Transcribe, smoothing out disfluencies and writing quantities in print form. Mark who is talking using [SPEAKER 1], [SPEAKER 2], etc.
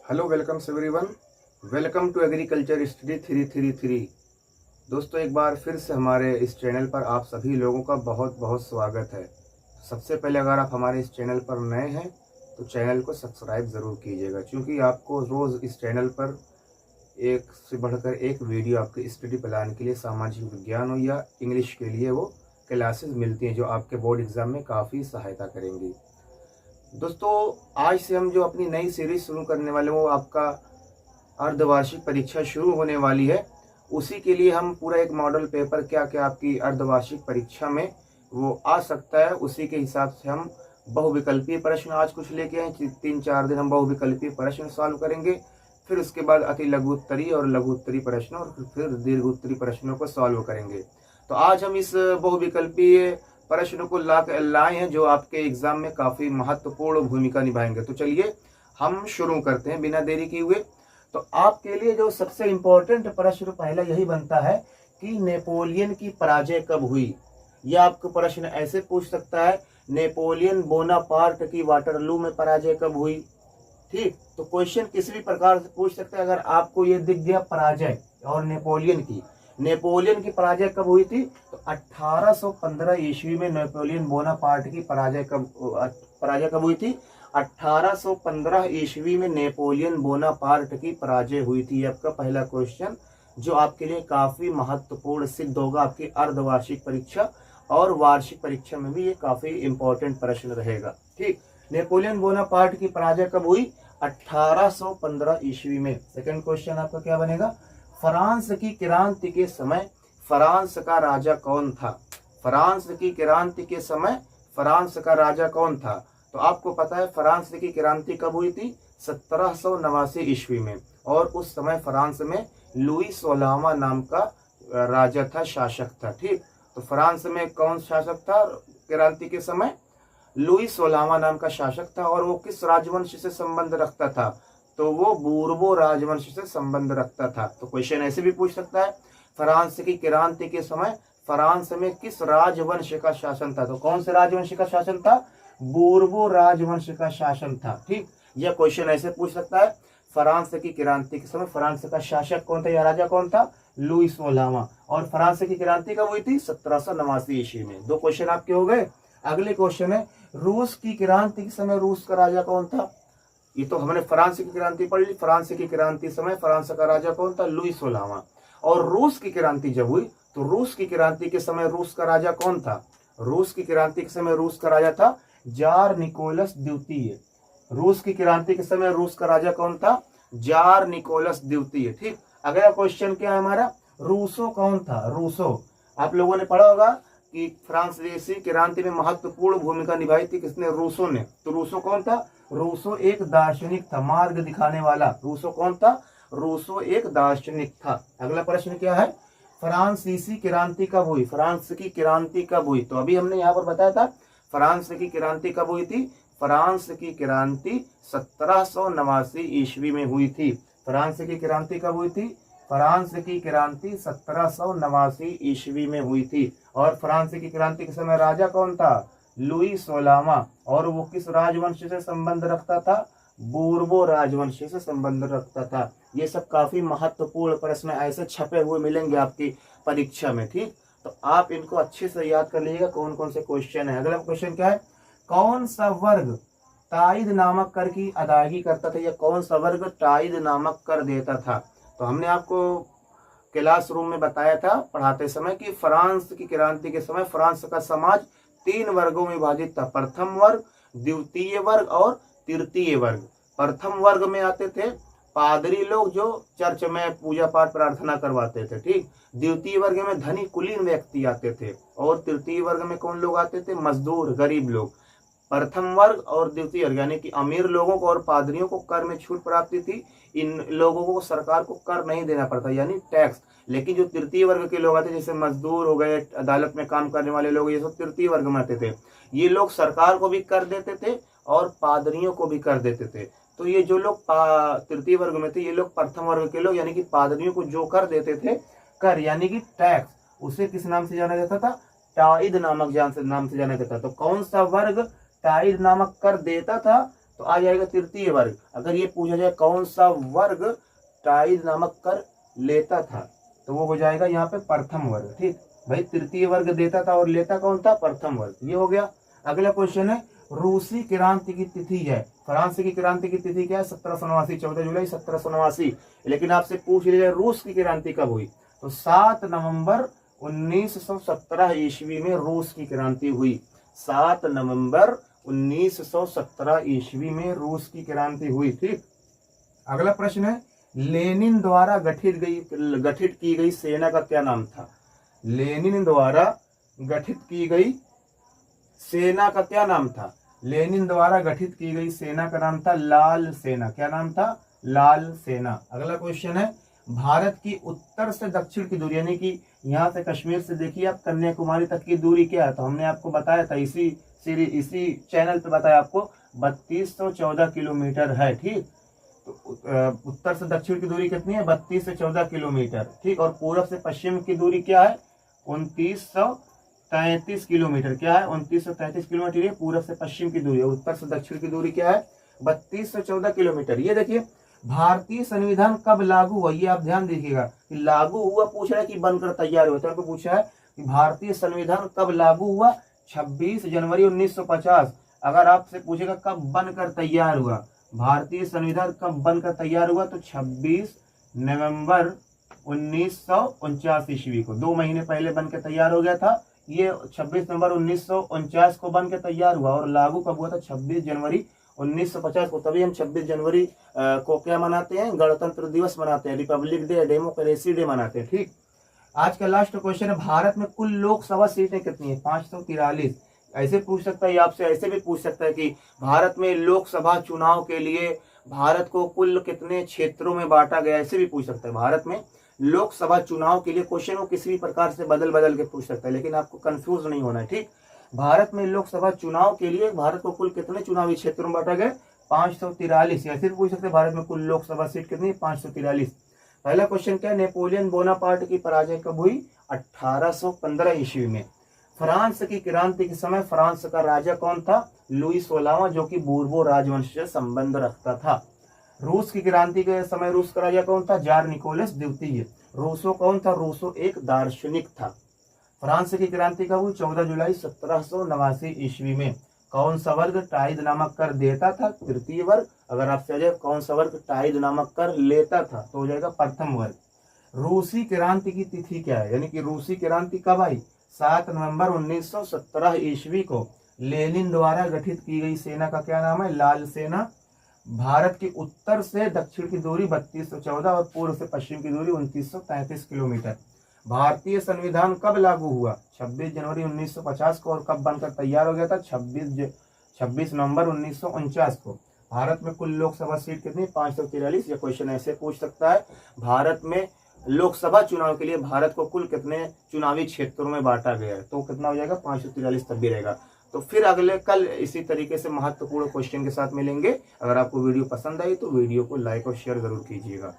[SPEAKER 1] Hello welcome everyone. Welcome to agriculture study 333। दोस्तों, एक बार फिर से हमारे इस चैनल पर आप सभी लोगों का बहुत बहुत स्वागत है। सबसे पहले अगर आप हमारे इस चैनल पर नए हैं तो चैनल को सब्सक्राइब ज़रूर कीजिएगा, क्योंकि आपको रोज़ इस चैनल पर एक से बढ़कर एक वीडियो आपके स्टडी प्लान के लिए, सामाजिक विज्ञान हो या इंग्लिश के लिए, वो क्लासेस मिलती हैं जो आपके बोर्ड एग्ज़ाम में काफ़ी सहायता करेंगी। दोस्तों, आज से हम जो अपनी नई सीरीज शुरू करने वाले हैं वो आपका अर्धवार्षिक परीक्षा शुरू होने वाली है। उसी के लिए हम पूरा एक मॉडल पेपर क्या क्या आपकी अर्धवार्षिक परीक्षा में वो आ सकता है, उसी के हिसाब से हम बहुविकल्पीय प्रश्न आज कुछ लेके आए। 3-4 दिन हम बहुविकल्पीय प्रश्न सॉल्व करेंगे, फिर उसके बाद अति लघु उत्तरीय और लघु उत्तरीय प्रश्नों और फिर दीर्घ उत्तरीय प्रश्नों को सॉल्व करेंगे। तो आज हम इस बहुविकल्पीय प्रश्न को लाए हैं जो आपके एग्जाम में काफी महत्वपूर्ण भूमिका निभाएंगे। तो चलिए हम शुरू करते हैं बिना देरी किए हुए। तो आपके लिए जो सबसे इम्पोर्टेंट प्रश्न पहला यही बनता है कि नेपोलियन की पराजय कब हुई। यह आपको प्रश्न ऐसे पूछ सकता है, नेपोलियन बोनापार्ट की वाटरलू में पराजय कब हुई। ठीक, तो क्वेश्चन किसी भी प्रकार से पूछ सकते हैं। अगर आपको ये दिख गया पराजय और नेपोलियन की पराजय कब हुई थी, तो 1815 ईस्वी में नेपोलियन बोनापार्ट की पराजय कब हुई थी। 1815 ईस्वी में नेपोलियन बोनापार्ट की पराजय हुई थी। आपका पहला क्वेश्चन जो आपके लिए काफी महत्वपूर्ण सिद्ध होगा आपकी अर्धवार्षिक परीक्षा और वार्षिक परीक्षा में भी ये काफी इंपॉर्टेंट प्रश्न रहेगा। ठीक, नेपोलियन बोनापार्ट की पराजय कब हुई? 1815 ईस्वी में। सेकंड क्वेश्चन आपका क्या बनेगा? फ्रांस की क्रांति के समय फ्रांस का राजा कौन था? फ्रांस की क्रांति के समय फ्रांस का राजा कौन था? तो आपको पता है फ्रांस की क्रांति कब हुई थी? 1789 ईस्वी में। और उस समय फ्रांस में लुई 16वां नाम का राजा था, शासक था। ठीक, तो फ्रांस में कौन शासक था क्रांति के समय? लुई 16वां नाम का शासक था। और वो किस राजवंश से संबंध रखता था? तो वो बूर्बो राजवंश से संबंध रखता था। तो क्वेश्चन ऐसे भी पूछ सकता है, फ्रांस की क्रांति के समय फ्रांस में किस राजवंश का शासन था? तो कौन से राजवंश का शासन था? बूर्बो राजवंश का शासन था। ठीक, यह क्वेश्चन ऐसे पूछ सकता है, फ्रांस की क्रांति के समय फ्रांस का शासक कौन था या राजा कौन था? लुई 16वां। और फ्रांस की क्रांति कब हुई थी? 1789 ईस्वी में। दो क्वेश्चन आपके हो गए। अगले क्वेश्चन है, रूस की क्रांति के समय रूस का राजा कौन था? ये तो हमने फ्रांस की क्रांति पढ़ ली। फ्रांस की क्रांति समय फ्रांस का राजा कौन था? लुई 16वां। और रूस की क्रांति जब हुई तो रूस की क्रांति के समय रूस का राजा कौन था? रूस की क्रांति के समय रूस का राजा था जार निकोलस द्वितीय। रूस की क्रांति के समय रूस का राजा कौन था? जार निकोलस द्वितीय। ठीक, अगला क्वेश्चन क्या है हमारा? रूसो कौन था? रूसो आप लोगों ने पढ़ा होगा कि फ्रांसीसी क्रांति में महत्वपूर्ण भूमिका निभाई थी किसने? रूसो ने। तो रूसो कौन था? रूसो एक दार्शनिक था, मार्ग दिखाने वाला। रूसो कौन था? रूसो एक दार्शनिक था। अगला प्रश्न क्या है? फ्रांसीसी क्रांति कब हुई? फ्रांस की क्रांति कब हुई? तो अभी हमने यहाँ पर बताया था फ्रांस की क्रांति कब हुई थी। फ्रांस की क्रांति 1789 ईस्वी में हुई थी। फ्रांस की क्रांति कब हुई थी? फ्रांस की क्रांति 1789 ईस्वी में हुई थी। और फ्रांस की क्रांति के समय राजा कौन था? लुई 16वां। और वो किस राजवंश से संबंध रखता था? बूर्बो राजवंश से संबंध रखता था। ये सब काफी महत्वपूर्ण प्रश्न ऐसे छपे हुए मिलेंगे आपकी परीक्षा में। ठीक, तो आप इनको अच्छे से याद कर लीजिएगा कौन कौन से क्वेश्चन है। अगला क्वेश्चन क्या है? कौन सा वर्ग टाइद नामक कर की अदायगी करता था या कौन सा वर्ग टाइद नामक कर देता था? तो हमने आपको क्लासरूम में बताया था पढ़ाते समय कि फ्रांस की क्रांति के समय फ्रांस का समाज 3 वर्गों में विभाजित था, प्रथम वर्ग, द्वितीय वर्ग और तृतीय वर्ग। प्रथम वर्ग में आते थे पादरी लोग जो चर्च में पूजा पाठ प्रार्थना करवाते थे। ठीक, द्वितीय वर्ग में धनी कुलीन व्यक्ति आते थे और तृतीय वर्ग में कौन लोग आते थे? मजदूर, गरीब लोग। प्रथम वर्ग और द्वितीय वर्ग यानी कि अमीर लोगों को और पादरियों को कर में छूट प्राप्ति थी। इन लोगों को सरकार को कर नहीं देना पड़ता यानी टैक्स। लेकिन जो तृतीय वर्ग के लोग आते जैसे मजदूर हो गए, अदालत में काम करने वाले लोग, ये सब तृतीय वर्ग में आते थे। ये लोग सरकार को भी कर देते थे और पादरियों को भी कर देते थे। तो ये जो लोग तृतीय वर्ग में थे ये लोग प्रथम वर्ग के लोग यानी कि पादरियों को जो कर देते थे, कर यानी कि टैक्स, उसे किस नाम से जाना जाता था? टाइद नामक नाम से जाना जाता था। तो कौन सा वर्ग टाइड नामक कर देता था? तो आ जाएगा तृतीय वर्ग। अगर ये पूछा जाए कौन सा वर्ग टाइद नामक कर लेता था, तो वो हो जाएगा यहाँ पे प्रथम वर्ग। ठीक भाई, तृतीय वर्ग देता था और लेता कौन था? प्रथम वर्ग। ये हो गया। अगला क्वेश्चन है, रूसी क्रांति की तिथि है। फ्रांस की क्रांति की तिथि क्या है? 1789, 14 जुलाई 1789। लेकिन आपसे पूछ लिया रूस की क्रांति कब हुई, तो 7 नवंबर 1917 ईस्वी में रूस की क्रांति हुई। 7 नवंबर 1917 ईस्वी में रूस की क्रांति हुई। ठीक, अगला प्रश्न है, लेनिन द्वारा गठित की गई सेना का क्या नाम था? लेनिन द्वारा गठित की गई सेना का क्या नाम था? लेनिन द्वारा गठित की गई सेना का नाम था लाल सेना। क्या नाम था? लाल सेना। अगला क्वेश्चन है, भारत की उत्तर से दक्षिण की दूरी, यानी कि यहाँ से कश्मीर से देखिए आप कन्याकुमारी तक की दूरी क्या है, तो हमने आपको बताया था इसी चैनल पे बताया आपको 3214 किलोमीटर है। ठीक, तो उत्तर से दक्षिण की दूरी कितनी है? 32 से 14 किलोमीटर। ठीक, और पूर्व से पश्चिम की दूरी क्या है? 2933 किलोमीटर। क्या है? 2933 किलोमीटर। ये पूर्व से पश्चिम की दूरी है। उत्तर से दक्षिण की दूरी क्या है? 32 से 14 किलोमीटर। ये देखिए, भारतीय संविधान कब लागू हुआ? ये आप ध्यान दीजिएगा कि लागू हुआ पूछ रहा है कि बनकर तैयार हुआ। तो आपको पूछा है कि भारतीय संविधान कब लागू हुआ? 26 जनवरी 1950। अगर आपसे पूछेगा कब बनकर तैयार हुआ, भारतीय संविधान कब बनकर तैयार हुआ, तो 26 नवंबर 1949 ईस्वी को, 2 महीने पहले बनकर तैयार हो गया था। ये 26 नवंबर 1949 को बनकर तैयार हुआ और लागू कब हुआ था? 26 जनवरी 1950 को। तभी हम 26 जनवरी को क्या मनाते हैं? गणतंत्र दिवस मनाते हैं, रिपब्लिक डे, डेमोक्रेसी डे मनाते हैं। ठीक, आज का लास्ट क्वेश्चन है, भारत में कुल लोकसभा सीटें कितनी है? 543। ऐसे पूछ सकता है, आपसे ऐसे भी पूछ सकता है कि भारत में लोकसभा चुनाव के लिए भारत को कुल कितने क्षेत्रों में बांटा गया, ऐसे भी पूछ सकता है। भारत में लोकसभा चुनाव के लिए क्वेश्चन को किसी भी प्रकार से बदल के पूछ सकता है, लेकिन आपको कंफ्यूज नहीं होना है। ठीक, भारत में लोकसभा चुनाव के लिए भारत को कुल कितने चुनावी क्षेत्रों में बांटा गया? 543। ऐसे भी पूछ सकते हैं, भारत में कुल लोकसभा सीट कितनी? 543। पहला क्वेश्चन क्या है, नेपोलियन बोनापार्ट की पराजय कब हुई? 1815 ईस्वी में। फ्रांस की क्रांति के समय फ्रांस का राजा कौन था? लुई 16वां, जो कि बूर्बो राजवंश से संबंध रखता था। रूस की क्रांति के समय रूस का राजा कौन था? जार निकोलस द्वितीय। रूसो कौन था? रूसो एक दार्शनिक था। फ्रांस की क्रांति कब हुई? 14 जुलाई 1789 ईस्वी में। कौन सा वर्ग टाइद नामक कर देता था? तृतीय वर्ग। अगर आपसे आ जाए कौन सा वर्ग टाइद नामक कर लेता था, तो हो जाएगा प्रथम वर्ग। रूसी क्रांति की तिथि क्या है, यानी कि रूसी क्रांति कब आई? 7 नवंबर 1917 ईस्वी को। लेनिन द्वारा गठित की गई सेना का क्या नाम है? लाल सेना। भारत की उत्तर से दक्षिण की दूरी 3214 और पूर्व से पश्चिम की दूरी 2933 किलोमीटर। भारतीय संविधान कब लागू हुआ? 26 जनवरी 1950 को। और कब बनकर तैयार हो गया था? 26 नवंबर 1949 को। भारत में कुल लोकसभा सीट कितनी? 543। यह क्वेश्चन ऐसे पूछ सकता है, भारत में लोकसभा चुनाव के लिए भारत को कुल कितने चुनावी क्षेत्रों में बांटा गया है, तो कितना हो जाएगा? 543 तब भी रहेगा। तो फिर अगले कल इसी तरीके से महत्वपूर्ण क्वेश्चन के साथ मिलेंगे। अगर आपको वीडियो पसंद आई तो वीडियो को लाइक और शेयर जरूर कीजिएगा।